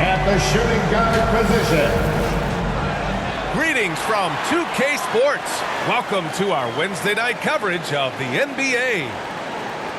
At the shooting guard position. Greetings from 2K Sports. Welcome to our Wednesday night coverage of the NBA.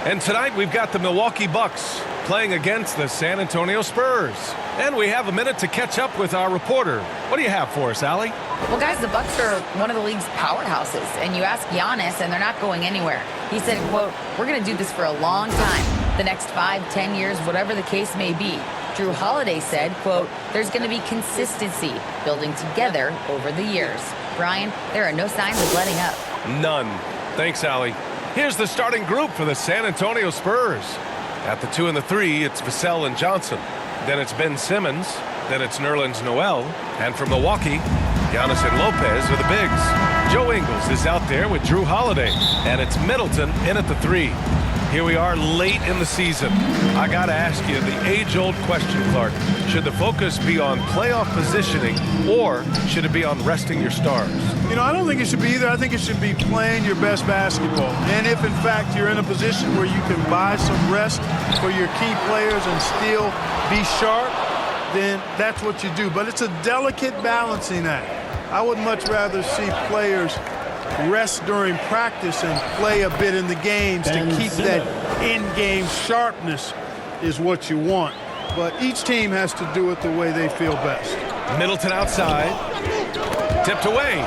And tonight we've got the Milwaukee Bucks playing against the San Antonio Spurs. And we have a minute to catch up with our reporter. What do you have for us, Allie? Well, guys, the Bucks are one of the league's powerhouses. And you ask Giannis, and they're not going anywhere. He said, quote, "We're going to do this for a long time. The next 5, 10 years, whatever the case may be." Drew Holiday said, quote, "There's going to be consistency building together over the years." Brian, there are no signs of letting up. None. Thanks, Allie. Here's the starting group for the San Antonio Spurs. At the 2 and the 3, it's Vassell and Johnson. Then it's Ben Simmons. Then it's Nerlens Noel. And from Milwaukee, Giannis and Lopez are the bigs. Joe Ingles is out there with Drew Holiday. And it's Middleton in at the 3. Here we are late in the season. I got to ask you the age-old question, Clark. Should the focus be on playoff positioning or should it be on resting your stars? You know, I don't think it should be either. I think it should be playing your best basketball. And if, in fact, you're in a position where you can buy some rest for your key players and still be sharp, then that's what you do. But it's a delicate balancing act. I would much rather see players rest during practice and play a bit in the games to keep that in-game sharpness is what you want. But each team has to do it the way they feel best. Middleton outside. Tipped away.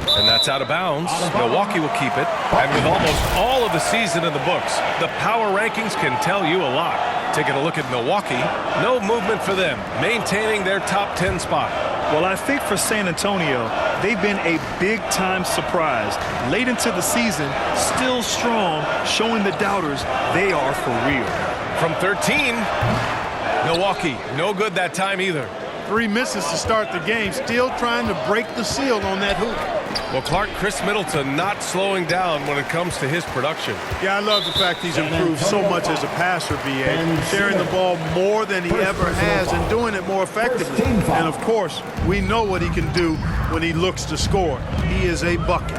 And that's out of bounds. Milwaukee will keep it. And with almost all of the season in the books, the power rankings can tell you a lot. Taking a look at Milwaukee, no movement for them, maintaining their top 10 spot. Well, I think for San Antonio, they've been a big-time surprise. Late into the season, still strong, showing the doubters they are for real. From 13, Milwaukee, no good that time either. 3 misses to start the game, still trying to break the seal on that hoop. Well, Clark, Chris Middleton not slowing down when it comes to his production. Yeah, I love the fact he's improved so much as a passer, B.A. Sharing the ball more than he ever has and doing it more effectively. And, of course, we know what he can do when he looks to score. He is a bucket.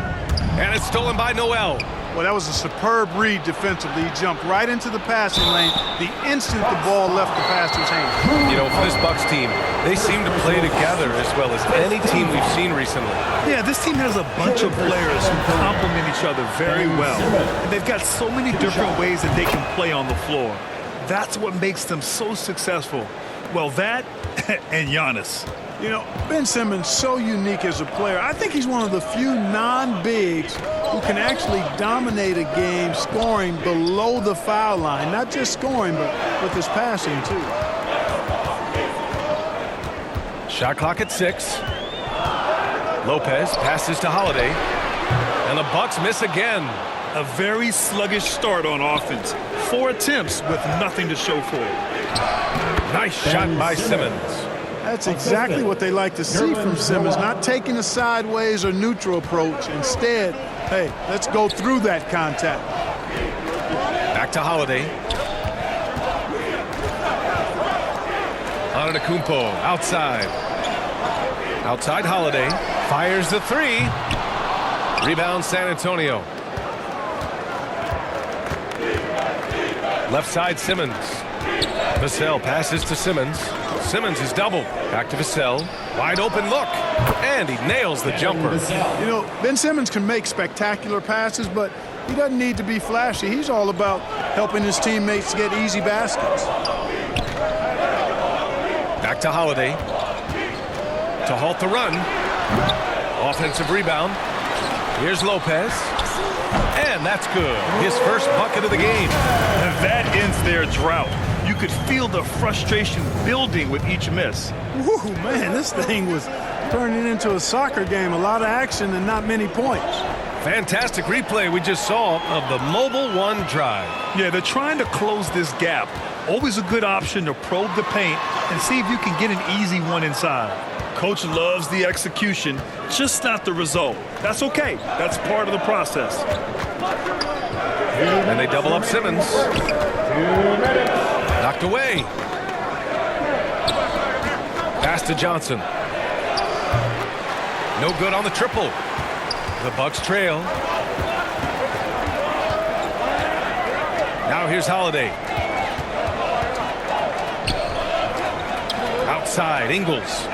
And it's stolen by Noel. Well, that was a superb read defensively. He jumped right into the passing lane the instant the ball left the passer's hand. You know, for this Bucks team, they seem to play together as well as any team we've seen recently. Yeah, this team has a bunch of players who complement each other very well. And they've got so many different ways that they can play on the floor. That's what makes them so successful. Well, that and Giannis. You know, Ben Simmons, so unique as a player. I think he's one of the few non-bigs who can actually dominate a game scoring below the foul line. Not just scoring, but with his passing, too. Shot clock at 6. Lopez passes to Holiday. And the Bucks miss again. A very sluggish start on offense. 4 attempts with nothing to show for it. Nice shot by Simmons. That's exactly what they like to see from Simmons, not taking a sideways or neutral approach. Instead, hey, let's go through that contact. Back to Holiday. Antetokounmpo outside. Outside Holiday. Fires the 3. Rebound San Antonio. Left side Simmons. Vassell passes to Simmons. Simmons is doubled. Back to Vassell. Wide open look. And he nails the jumper. You know, Ben Simmons can make spectacular passes, but he doesn't need to be flashy. He's all about helping his teammates get easy baskets. Back to Holiday. To halt the run. Offensive rebound. Here's Lopez. And that's good. His first bucket of the game. And that ends their drought. You could feel the frustration building with each miss. Woo, man, this thing was turning into a soccer game. A lot of action and not many points. Fantastic replay we just saw of the Mobile One drive. Yeah, they're trying to close this gap. Always a good option to probe the paint and see if you can get an easy one inside. Coach loves the execution, just not the result. That's okay. That's part of the process. And they double up Simmons. Knocked away. Pass to Johnson. No good on the triple. The Bucks trail. Now here's Holiday. side, Ingles.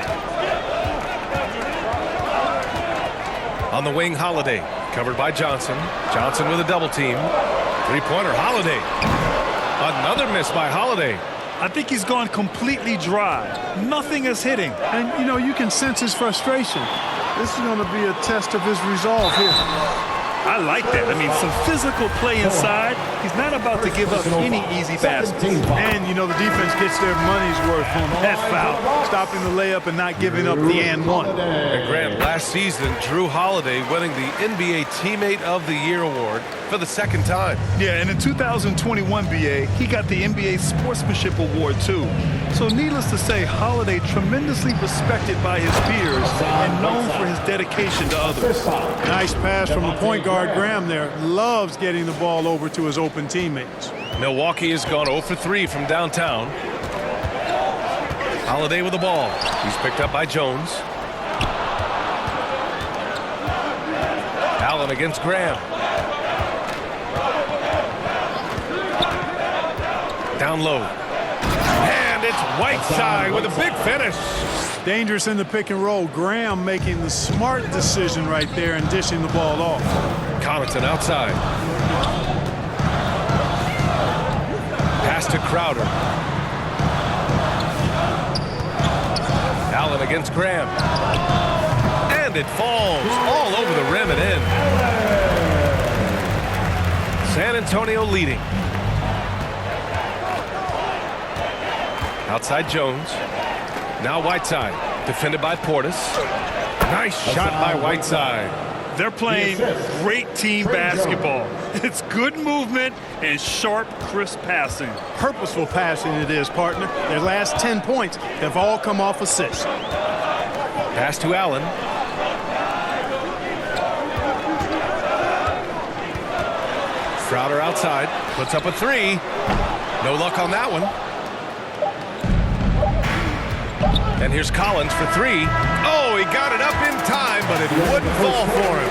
On the wing, Holiday. Covered by Johnson. Johnson with a double team. Three-pointer, Holiday. Another miss by Holiday. I think he's gone completely dry. Nothing is hitting. And, you know, you can sense his frustration. This is going to be a test of his resolve here. I like that. I mean, some physical play inside. He's not about to give up any easy baskets. And, you know, the defense gets their money's worth on that foul. Stopping the layup and not giving up the and one. And Grant, last season, Drew Holiday winning the NBA Teammate of the Year award for the second time. Yeah, and in 2021, BA, he got the NBA Sportsmanship Award, too. So needless to say, Holiday tremendously respected by his peers and known for his dedication to others. Nice pass from the point guard. Graham there loves getting the ball over to his open teammates. Milwaukee has gone 0 for 3 from downtown. Holiday with the ball. He's picked up by Jones. Allen against Graham. Down low. And it's Whiteside with a big finish. Dangerous in the pick and roll. Graham making the smart decision right there and dishing the ball off. Connaughton outside. Pass to Crowder. Allen against Graham. And it falls all over the rim and in. San Antonio leading. Outside Jones. Now Whiteside. Defended by Portis. Nice shot by Whiteside. They're playing great team basketball. It's good movement and sharp, crisp passing. Purposeful passing it is, partner. Their last 10 points have all come off assists. Pass to Allen. Crowder outside. Puts up a three. No luck on that one. And here's Collins for three. Oh, he got it up in time, but it wouldn't fall for him.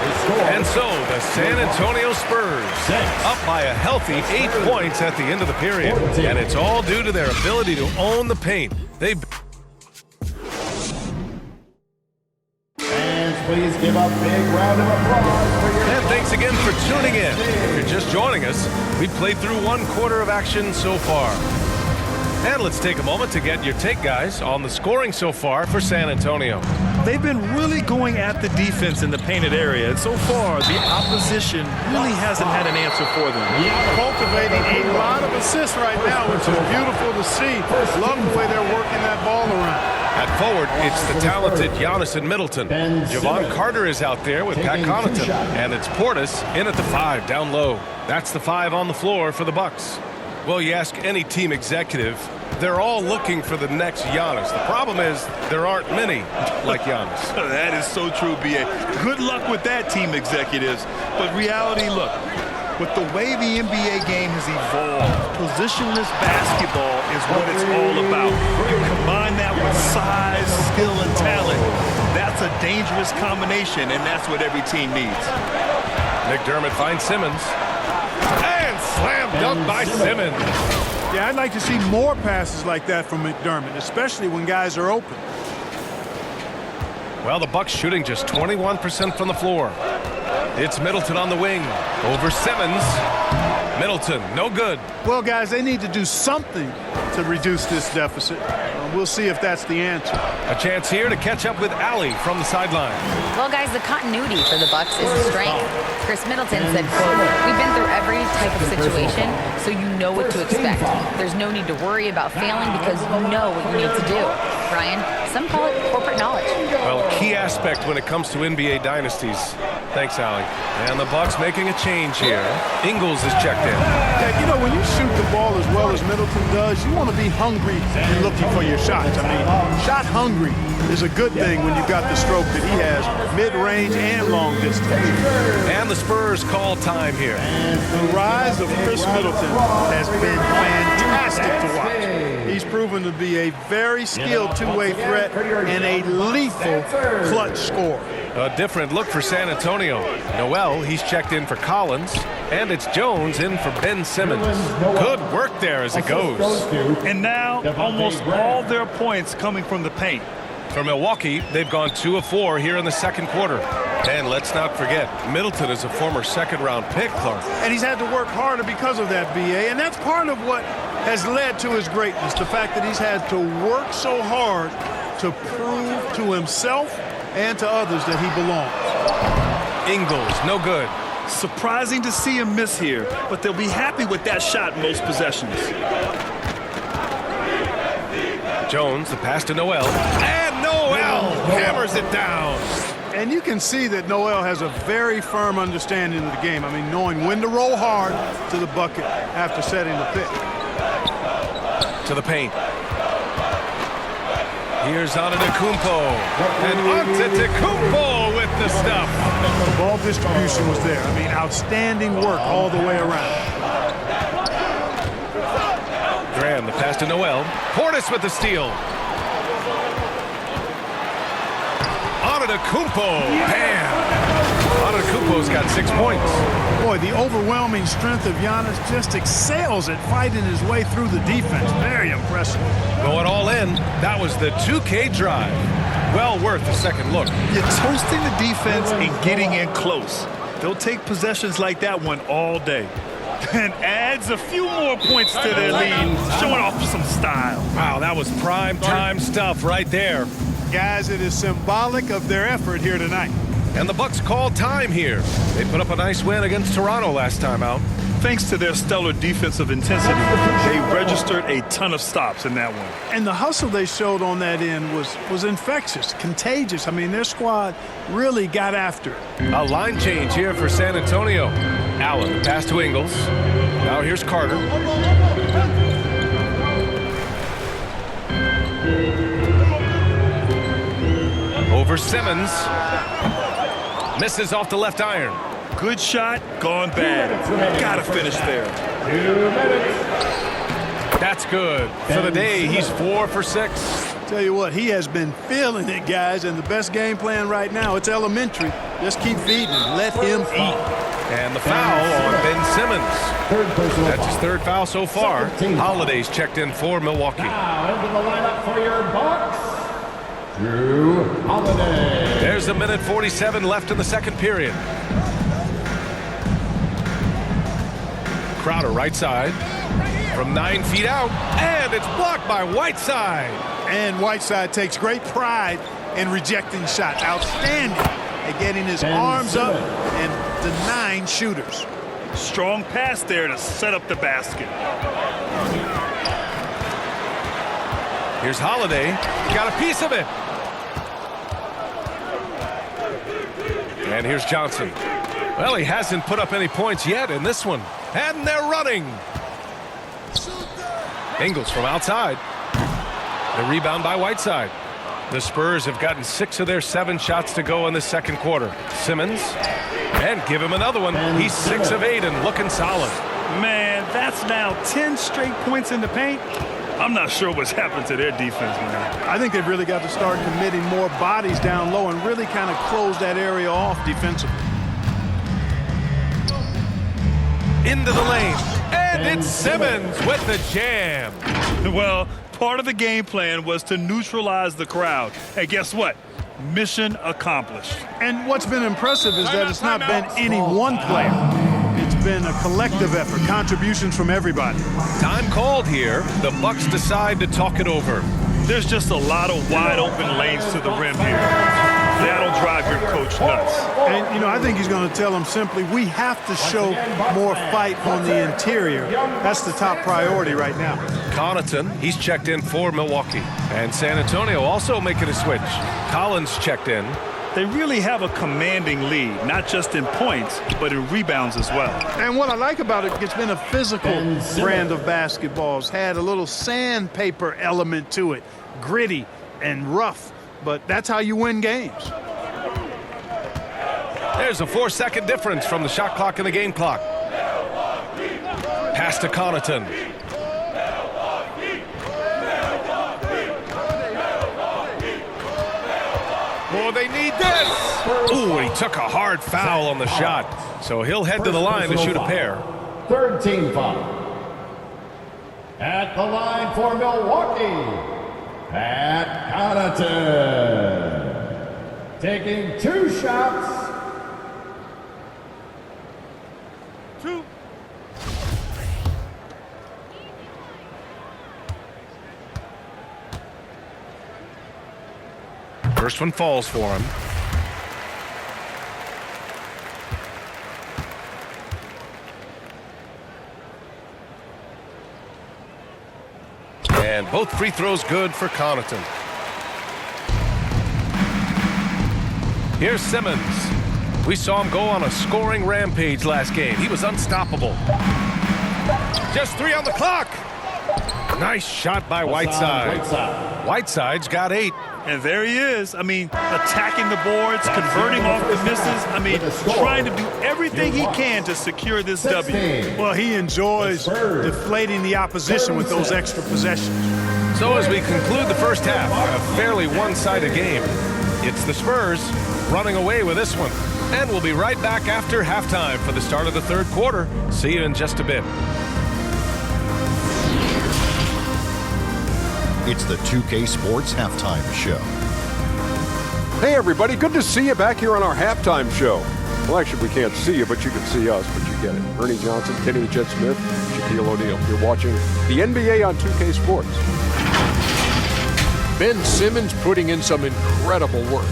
And so the San Antonio Spurs up by a healthy 8 points at the end of the period. And it's all due to their ability to own the paint. They've Fans, please give a big round of applause for your... And thanks again for tuning in. If you're just joining us, we've played through 1 quarter of action so far. And let's take a moment to get your take, guys, on the scoring so far for San Antonio. They've been really going at the defense in the painted area, and so far the opposition really hasn't had an answer for them. Cultivating a lot of assists right now, which is beautiful to see. Love the way they're working that ball around. At forward, it's the talented Giannis and Middleton. Javon Carter is out there with Pat Connaughton. And it's Portis in at the 5, down low. That's the 5 on the floor for the Bucks. Well, you ask any team executive, they're all looking for the next Giannis. The problem is there aren't many like Giannis. That is so true, B.A. Good luck with that, team executives. But reality, look, with the way the NBA game has evolved, positionless basketball is what it's all about. You combine that with size, skill, and talent. That's a dangerous combination, and that's what every team needs. McDermott finds Simmons. And slam dunk by Simmons. Yeah, I'd like to see more passes like that from McDermott, especially when guys are open. Well, the Bucks shooting just 21% from the floor. It's Middleton on the wing. Over Simmons. Middleton, no good. Well, guys, they need to do something to reduce this deficit. We'll see if that's the answer. A chance here to catch up with Allie from the sideline. Well, guys, the continuity for the Bucks is a strength. Chris Middleton said, quote, "We've been through every type of situation, so you know what to expect. There's no need to worry about failing because you know what you need to do." Brian, some call it corporate knowledge. Well, a key aspect when it comes to NBA dynasties. Thanks, Allie. And the Bucks making a change here. Ingles is checked in. Yeah, you know, when you shoot the ball as well as Middleton does, you want to be hungry and looking for your shots. I mean, shot hungry is a good thing when you've got the stroke that he has, mid-range and long distance. And the Spurs call time here. The rise of Chris Middleton has been fantastic to watch. He's proven to be a very skilled two-way threat and a lethal clutch scorer. A different look for San Antonio. Noel, he's checked in for Collins. And it's Jones in for Ben Simmons. Good work there as it goes. And now almost all their points coming from the paint. For Milwaukee, they've gone 2 of 4 here in the second quarter. And let's not forget, Middleton is a former second-round pick, Clark. And he's had to work harder because of that, B.A., and that's part of what has led to his greatness, the fact that he's had to work so hard to prove to himself and to others that he belongs. Ingles, no good. Surprising to see him miss here, but they'll be happy with that shot most possessions. Jones, the pass to Noel. And Noel hammers it down. And you can see that Noel has a very firm understanding of the game. I mean, knowing when to roll hard to the bucket after setting the pick. To the paint. Here's Antetokounmpo. And Antetokounmpo with the stuff. The ball distribution was there. I mean, outstanding work all the way around. Graham, the pass to Noel. Portis with the steal. Antetokounmpo. Bam! Antetokounmpo's got 6 points. Boy, the overwhelming strength of Giannis just excels at fighting his way through the defense. Very impressive. Going all in. That was the 2K drive. Well worth a second look. You're toasting the defense and getting in close. They'll take possessions like that one all day. And adds a few more points to their lead, showing off some style. Wow, that was prime time stuff right there. Guys, it is symbolic of their effort here tonight. And the Bucks called time here. They put up a nice win against Toronto last time out. Thanks to their stellar defensive intensity, they registered a ton of stops in that one. And the hustle they showed on that end was infectious, contagious. I mean, their squad really got after it. A line change here for San Antonio. Allen, the pass to Ingles. Now here's Carter. Over Simmons. Misses off the left iron. Good shot, gone bad. Gotta finish there. 2 minutes. That's good. For the day, he's 4 for 6. Tell you what, he has been feeling it, guys, and the best game plan right now, it's elementary. Just keep feeding him. Let him eat. And the foul on Ben Simmons. That's his 3rd foul so far. Holiday's checked in for Milwaukee. Now into the lineup for your Bucks, Drew Holiday. There's a minute 47 left in the second period. Crowder right side from 9 feet out, and it's blocked by Whiteside. And Whiteside takes great pride in rejecting shots. Outstanding at getting his arms up and denying shooters. Strong pass there to set up the basket. Here's Holiday. Got a piece of it. And here's Johnson. Well, he hasn't put up any points yet in this one. And they're running. Ingles from outside. The rebound by Whiteside. The Spurs have gotten 6 of their 7 shots to go in the second quarter. Simmons. And give him another one. He's 6 of 8 and looking solid. Man, that's now 10 straight points in the paint. I'm not sure what's happened to their defense, man. I think they've really got to start committing more bodies down low and really kind of close that area off defensively. Into the lane. And it's Simmons with the jam. Well, part of the game plan was to neutralize the crowd. Hey, guess what? Mission accomplished. And what's been impressive is that it's not been any one player. It's been a collective effort, contributions from everybody. Time called here. The Bucks decide to talk it over. There's just a lot of wide open lanes to the rim here. That'll drive your coach nuts. And, you know, I think he's going to tell them simply, we have to show more fight on the interior. That's the top priority right now. Connaughton, he's checked in for Milwaukee. And San Antonio also making a switch. Collins checked in. They really have a commanding lead, not just in points, but in rebounds as well. And what I like about it, it's been a physical brand of basketball. It's had a little sandpaper element to it, gritty and rough, but that's how you win games. There's a 4-second difference from the shot clock and the game clock. Pass to Connaughton. Oh, they need this. Ooh, he took a hard foul on the shot. So he'll head to the line to shoot a pair. Third team foul. At the line for Milwaukee, Pat Connaughton. Taking 2 shots. 2. First one falls for him. And both free throws good for Connaughton. Here's Simmons. We saw him go on a scoring rampage last game. He was unstoppable. Just 3 on the clock. Nice shot by Whiteside. Whiteside's got 8. And there he is. I mean, attacking the boards, converting off the misses. I mean, trying to do everything he can to secure this W. Well, he enjoys deflating the opposition with those extra possessions. So as we conclude the first half, a fairly one-sided game. It's the Spurs running away with this one. And we'll be right back after halftime for the start of the third quarter. See you in just a bit. It's the 2K Sports Halftime Show. Hey everybody, good to see you back here on our halftime show. Well, actually we can't see you, but you can see us, but you get it. Ernie Johnson, Kenny the Jet Smith, Shaquille O'Neal. You're watching the NBA on 2K Sports. Ben Simmons putting in some incredible work.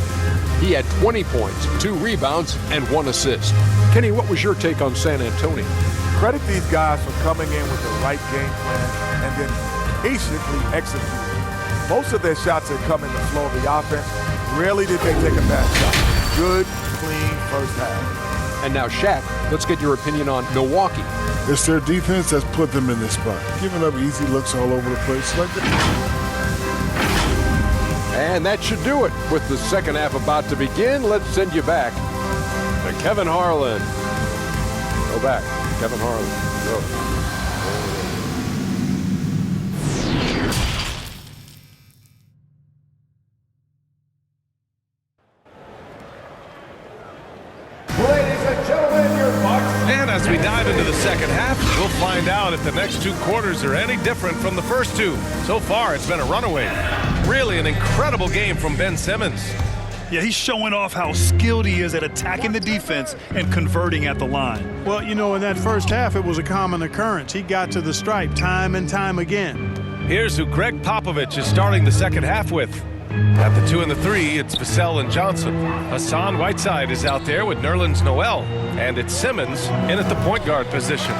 He had 20 points, 2 rebounds, and 1 assist. Kenny, what was your take on San Antonio? Credit these guys for coming in with the right game plan and then patiently executing. Most of their shots that come in the flow of the offense, rarely did they take a bad shot. Good, clean first half. And now, Shaq, let's get your opinion on Milwaukee. It's their defense that's put them in this spot. Giving up easy looks all over the place. And that should do it. With the second half about to begin, let's send you back to Kevin Harlan. Go back, Kevin Harlan. Go. And as we dive into the second half, we'll find out if the next 2 quarters are any different from the first 2. So far, it's been a runaway. Really an incredible game from Ben Simmons. Yeah, he's showing off how skilled he is at attacking the defense and converting at the line. Well, you know, in that first half, it was a common occurrence. He got to the stripe time and time again. Here's who Greg Popovich is starting the second half with. At the 2 and the 3, it's Vassell and Johnson. Hassan Whiteside is out there with Nerlens Noel. And it's Simmons in at the point guard position.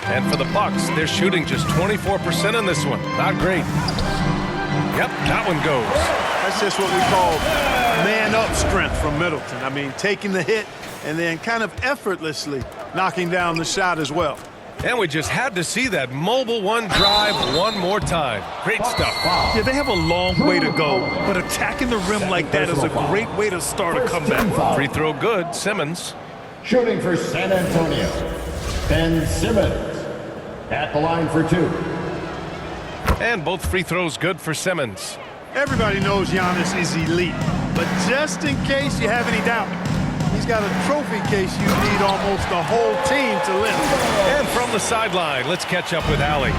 And for the Bucks, they're shooting just 24% in this one. Not great. Yep, that one goes. That's just what we call man-up strength from Middleton. I mean, taking the hit and then kind of effortlessly knocking down the shot as well. And we just had to see that mobile one drive one more time. Great stuff. Yeah, they have a long way to go, but attacking the rim like that is a great way to start a comeback. Free throw good, Simmons. Shooting for San Antonio, Ben Simmons. At the line for 2. And both free throws good for Simmons. Everybody knows Giannis is elite, but just in case you have any doubt, he's got a trophy case you need almost the whole team to lift. And from the sideline, let's catch up with Allie.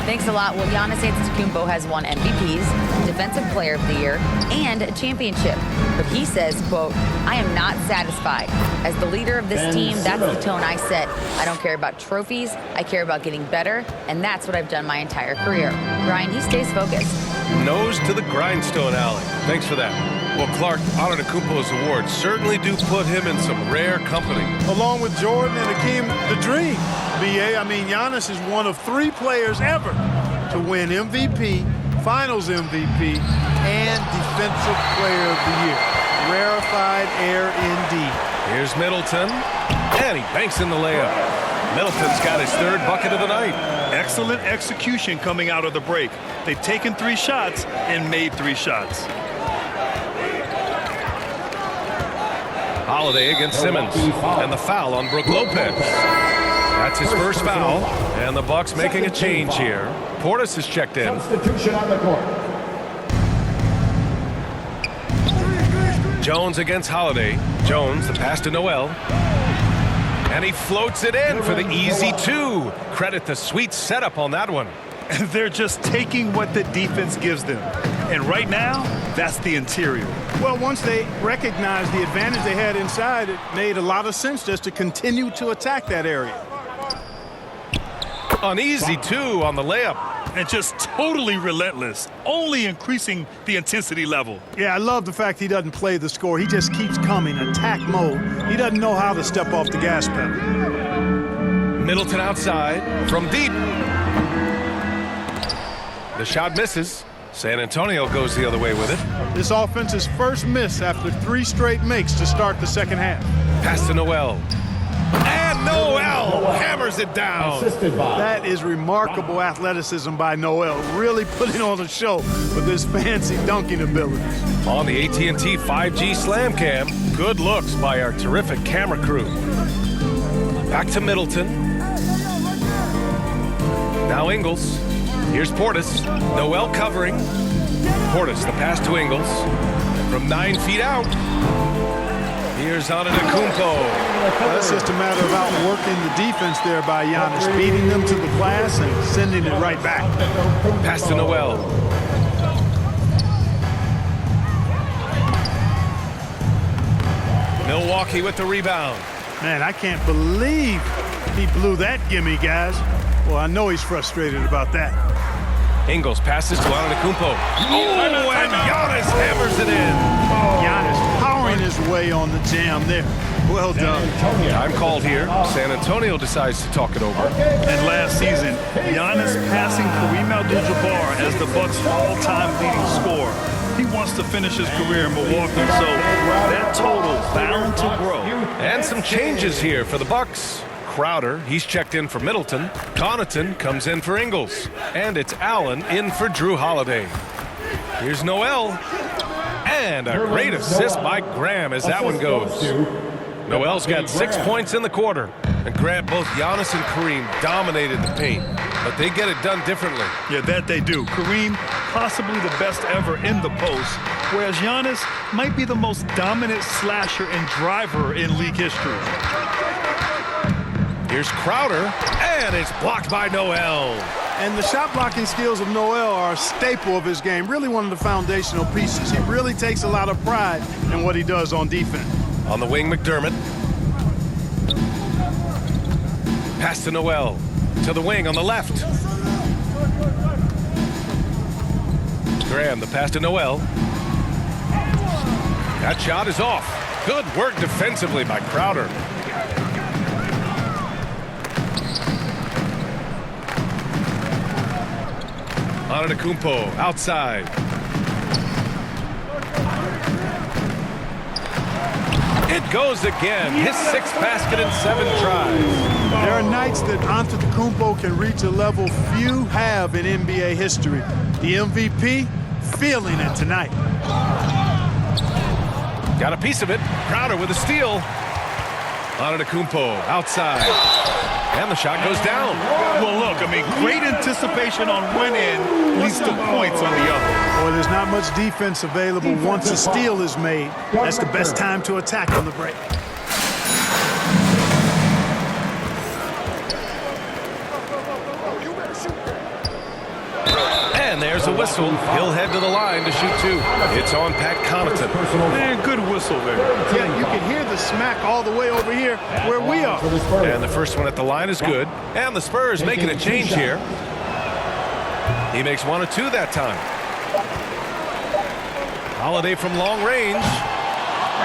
Thanks a lot. Well, Giannis Antetokounmpo has won MVPs, Defensive Player of the Year, and a championship. But he says, quote, I am not satisfied. As the leader of this team, that's the tone I set. I don't care about trophies. I care about getting better, and that's what I've done my entire career. Brian, he stays focused. Nose to the grindstone, Allie. Thanks for that. Well, Clark, Antetokounmpo's awards certainly do put him in some rare company. Along with Jordan and Hakeem the Dream. BA, I mean, Giannis is one of 3 players ever to win MVP, Finals MVP, and Defensive Player of the Year. Rarefied air indeed. Here's Middleton, and he banks in the layup. Middleton's got his 3rd bucket of the night. Excellent execution coming out of the break. They've taken 3 shots and made 3 shots. Holiday against Simmons, and the foul on Brook Lopez. That's his first foul, and the Bucks making a change here. Portis is checked in. Substitution on the court. Jones against Holiday. Jones, the pass to Noel. And he floats it in for the easy 2. Credit the sweet setup on that one. And they're just taking what the defense gives them. And right now, that's the interior. Well, once they recognized the advantage they had inside, it made a lot of sense just to continue to attack that area. An easy 2 on the layup. And just totally relentless, only increasing the intensity level. Yeah, I love the fact he doesn't play the score. He just keeps coming, attack mode. He doesn't know how to step off the gas pedal. Middleton outside from deep. The shot misses. San Antonio goes the other way with it. This offense's first miss after 3 straight makes to start the second half. Pass to Noel. And Noel hammers it down. Assisted by That is remarkable athleticism by Noel, really putting on a show with his fancy dunking abilities. On the AT&T 5G Slam Cam, good looks by our terrific camera crew. Back to Middleton. Now Ingles. Here's Portis. Noel covering. Portis, the pass to Ingles. From 9 feet out. Here's Antetokounmpo. That's just a matter of outworking the defense there by Giannis, beating them to the glass and sending it right back. Pass to Noel. Milwaukee with the rebound. Man, I can't believe he blew that gimme, guys. Well, I know he's frustrated about that. Ingles passes to Antetokounmpo. Oh, and Giannis hammers it in. Giannis powering his way on the jam there. Well done. Time called here. San Antonio decides to talk it over. And last season, Giannis passing Kareem Abdul-Jabbar as the Bucks' all-time leading scorer. He wants to finish his career in Milwaukee, so that total bound to grow. And some changes here for the Bucks. Crowder, he's checked in for Middleton. Connaughton comes in for Ingles. And it's Allen in for Drew Holiday. Here's Noel. And a great assist by Graham as that one goes. Noel's got 6 points in the quarter. And Graham, both Giannis and Kareem dominated the paint. But they get it done differently. Yeah, that they do. Kareem, possibly the best ever in the post, whereas Giannis might be the most dominant slasher and driver in league history. Here's Crowder, and it's blocked by Noel. And the shot blocking skills of Noel are a staple of his game, really one of the foundational pieces. He really takes a lot of pride in what he does on defense. On the wing, McDermott. Pass to Noel. To the wing on the left. Graham, the pass to Noel. That shot is off. Good work defensively by Crowder. Antetokounmpo outside. It goes again. His 6th basket in 7 tries. There are nights that Antetokounmpo can reach a level few have in NBA history. The MVP feeling it tonight. Got a piece of it. Crowder with a steal. Antetokounmpo outside. And the shot goes down. Well, look, I mean, great anticipation on one end leads to points on the other. Well, there's not much defense available once a steal is made. That's the best time to attack on the break. And there's a whistle. He'll head to the line to shoot 2. It's on Pat Connaughton. Man, good whistle there. Yeah, you can hear the smack all the way over here where we are. And the first one at the line is good. And the Spurs making a change here. He makes 1 or 2 that time. Holiday from long range.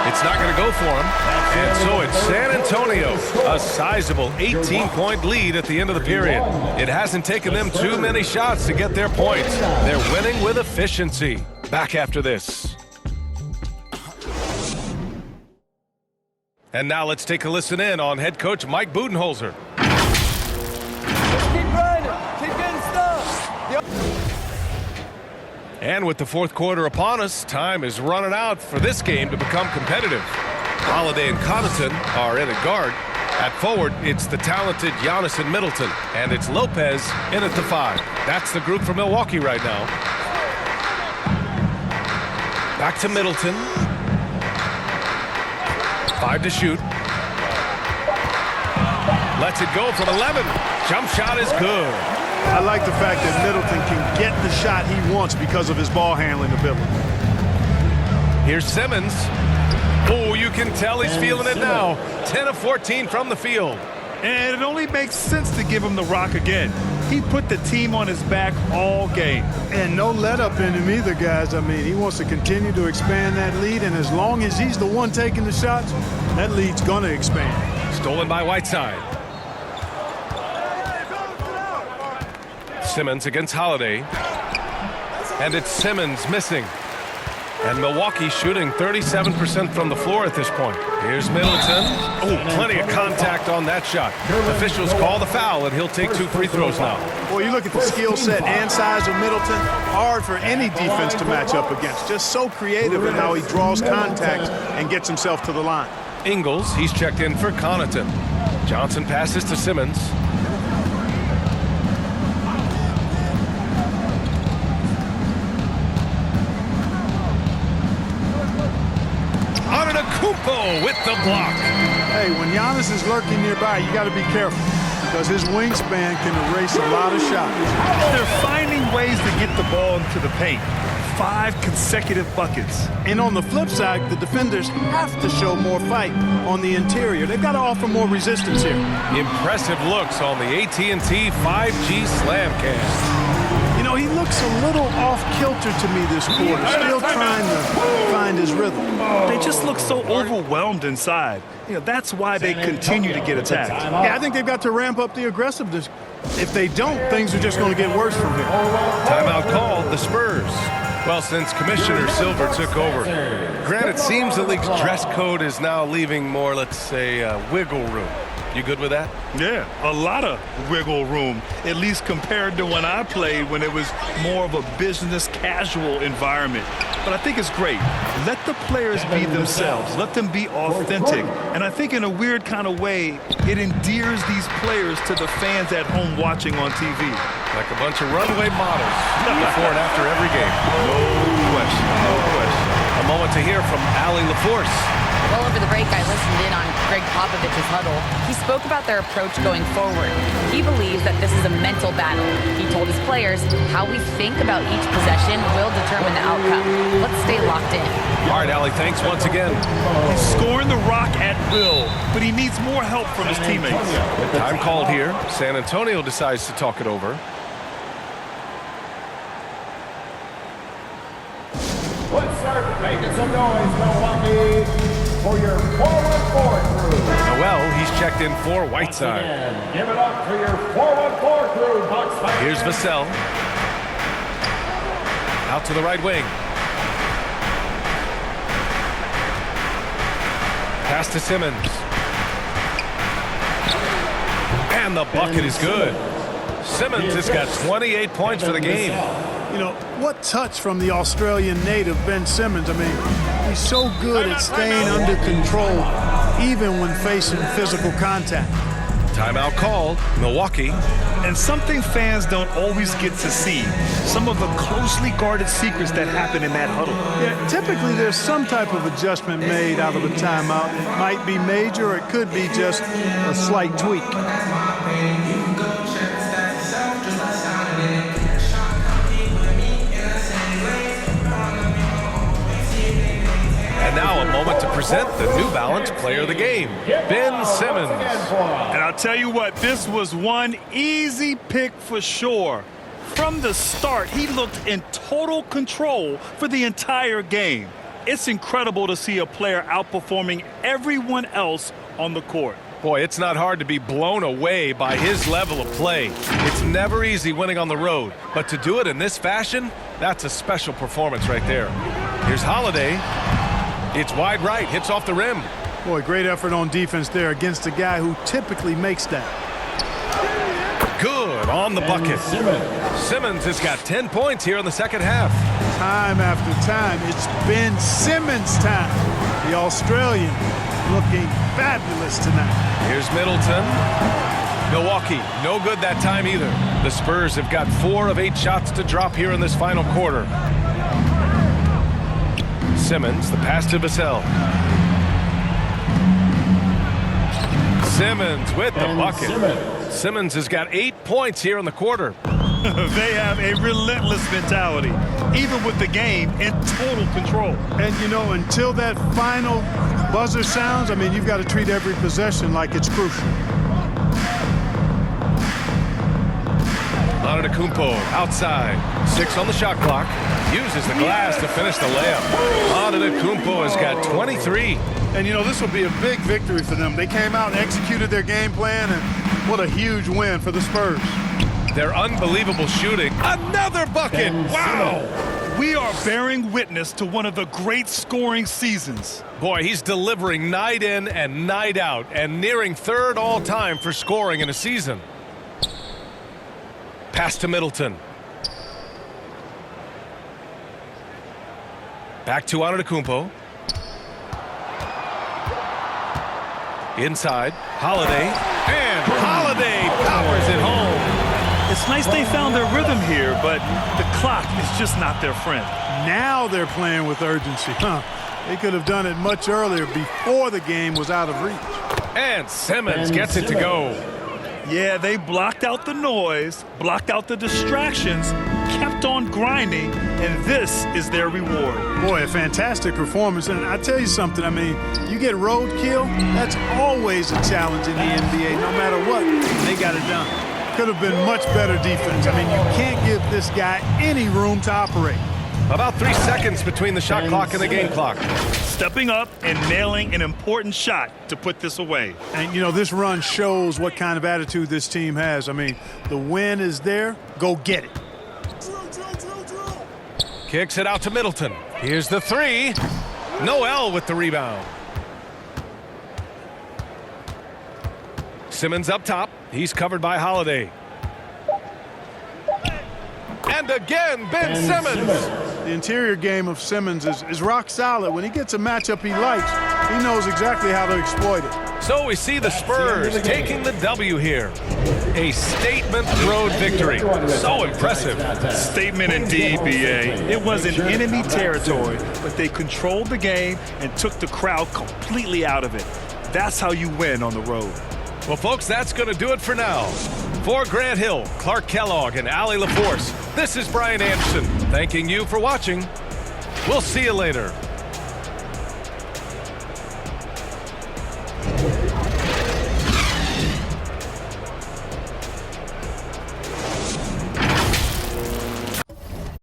It's not going to go for him. And so it's San Antonio, a sizable 18-point lead at the end of the period. It hasn't taken them too many shots to get their points. They're winning with efficiency. Back after this. And now let's take a listen in on head coach Mike Budenholzer. Keep grinding. Keep getting stuff. And with the 4th quarter upon us, time is running out for this game to become competitive. Holiday and Connaughton are in at guard. At forward, it's the talented Giannis and Middleton. And it's Lopez in at the 5. That's the group for Milwaukee right now. Back to Middleton. 5 to shoot. Lets it go from 11. Jump shot is good. I like the fact that Middleton can get the shot he wants because of his ball handling ability. Here's Simmons. Oh, you can tell he's feeling it now. 10 of 14 from the field. And it only makes sense to give him the rock again. He put the team on his back all game. And no let up in him either, guys. I mean, he wants to continue to expand that lead, and as long as he's the one taking the shots, that lead's going to expand. Stolen by Whiteside. Simmons against Holiday. And it's Simmons missing. And Milwaukee shooting 37% from the floor at this point. Here's Middleton. Oh, plenty of contact on that shot. Officials call the foul, and he'll take 2 free throws now. Well, you look at the skill set and size of Middleton, hard for any defense to match up against. Just so creative in how he draws contact and gets himself to the line. Ingles, he's checked in for Connaughton. Johnson passes to Simmons. Antetokounmpo with the block. Hey, when Giannis is lurking nearby, you got to be careful because his wingspan can erase a lot of shots. They're finding ways to get the ball into the paint. 5 consecutive buckets. And on the flip side, the defenders have to show more fight on the interior. They've got to offer more resistance here. Impressive looks on the AT&T 5G Slam Cast. You know, he looks a little off-kilter to me this quarter, still trying to find his rhythm. They just look so overwhelmed inside. You know, that's why they continue to get attacked. Yeah, I think they've got to ramp up the aggressiveness. If they don't, things are just going to get worse from here. Timeout called, the Spurs. Well, since Commissioner Silver took over, Grant, it seems the league's dress code is now leaving more, let's say, wiggle room. You good with that? Yeah, a lot of wiggle room, at least compared to when I played when it was more of a business casual environment. But I think it's great. Let the players be themselves. Let them be authentic. And I think in a weird kind of way, it endears these players to the fans at home watching on TV. Like a bunch of runway models before and after every game. No question, no question. A moment to hear from Allie LaForce. Well, over the break, I listened in on Greg Popovich's huddle. He spoke about their approach going forward. He believes that this is a mental battle. He told his players how we think about each possession will determine the outcome. Let's stay locked in. All right, Allie, thanks once again. He's scoring the rock at will, but he needs more help from his teammates. Time called here. San Antonio decides to talk it over. Let's start making some noise, Milwaukee, for your forward crew. Noel, he's checked in for Whiteside. Again, give it up for your forward crew, Bucks fans. Here's Vassell. Out to the right wing. Pass to Simmons. And the bucket is good. Simmons has got 28 points for the game. You know, what touch from the Australian native, Ben Simmons. I mean, he's so good at staying under control, even when facing physical contact. Timeout called, Milwaukee. And something fans don't always get to see, some of the closely guarded secrets that happen in that huddle. Yeah, typically there's some type of adjustment made out of a timeout. It might be major, or it could be just a slight tweak. And now a moment to present the New Balance Player of the Game, Ben Simmons. And I'll tell you what, this was one easy pick for sure. From the start, he looked in total control for the entire game. It's incredible to see a player outperforming everyone else on the court. Boy, it's not hard to be blown away by his level of play. It's never easy winning on the road, but to do it in this fashion, that's a special performance right there. Here's Holiday. It's wide right, hits off the rim. Boy, great effort on defense there against a guy who typically makes that. Good on the bucket. Simmons has got 10 points here in the second half. Time after time, it's Ben Simmons time. The Australian looking fabulous tonight. Here's Middleton. Milwaukee, no good that time either. The Spurs have got 4 of 8 shots to drop here in this final quarter. Simmons, the pass to Vassell. Simmons with the Ben bucket. Simmons. Simmons has got 8 points here in the quarter. They have a relentless mentality, even with the game in total control. And, you know, until that final buzzer sounds, I mean, you've got to treat every possession like it's crucial. Antetokounmpo outside. 6 on the shot clock. Uses the glass to finish the layup. Antetokounmpo has got 23. And, you know, this will be a big victory for them. They came out and executed their game plan, and what a huge win for the Spurs. Their unbelievable shooting. Another bucket. Ben Wow. Simmons. We are bearing witness to one of the great scoring seasons. Boy, he's delivering night in and night out and nearing third all-time for scoring in a season. Pass to Middleton. Back to Antetokounmpo. Inside. Holiday. And Holiday powers it home. It's nice they found their rhythm here, but the clock is just not their friend. Now they're playing with urgency. They could have done it much earlier, before the game was out of reach. And Simmons Ben gets it to go. Yeah, they blocked out the noise, blocked out the distractions, kept on grinding, and this is their reward. Boy, a fantastic performance. And I tell you something, I mean, you get roadkill, that's always a challenge in the NBA. No matter what, they got it done. Could have been much better defense. I mean, you can't give this guy any room to operate. About 3 seconds between the shot clock and the game clock. Stepping up and nailing an important shot to put this away. And, you know, this run shows what kind of attitude this team has. I mean, the win is there. Go get it. Kicks it out to Middleton. Here's the 3. Noel with the rebound. Simmons up top. He's covered by Holiday. And again, Ben Simmons. The interior game of Simmons is rock solid. When he gets a matchup he likes, he knows exactly how to exploit it. So we see the Spurs taking the W here. A statement road victory. So impressive. Statement indeed, B.A. It was in enemy territory, but they controlled the game and took the crowd completely out of it. That's how you win on the road. Well, folks, that's going to do it for now. For Grant Hill, Clark Kellogg, and Allie LaForce, this is Brian Anderson thanking you for watching. We'll see you later.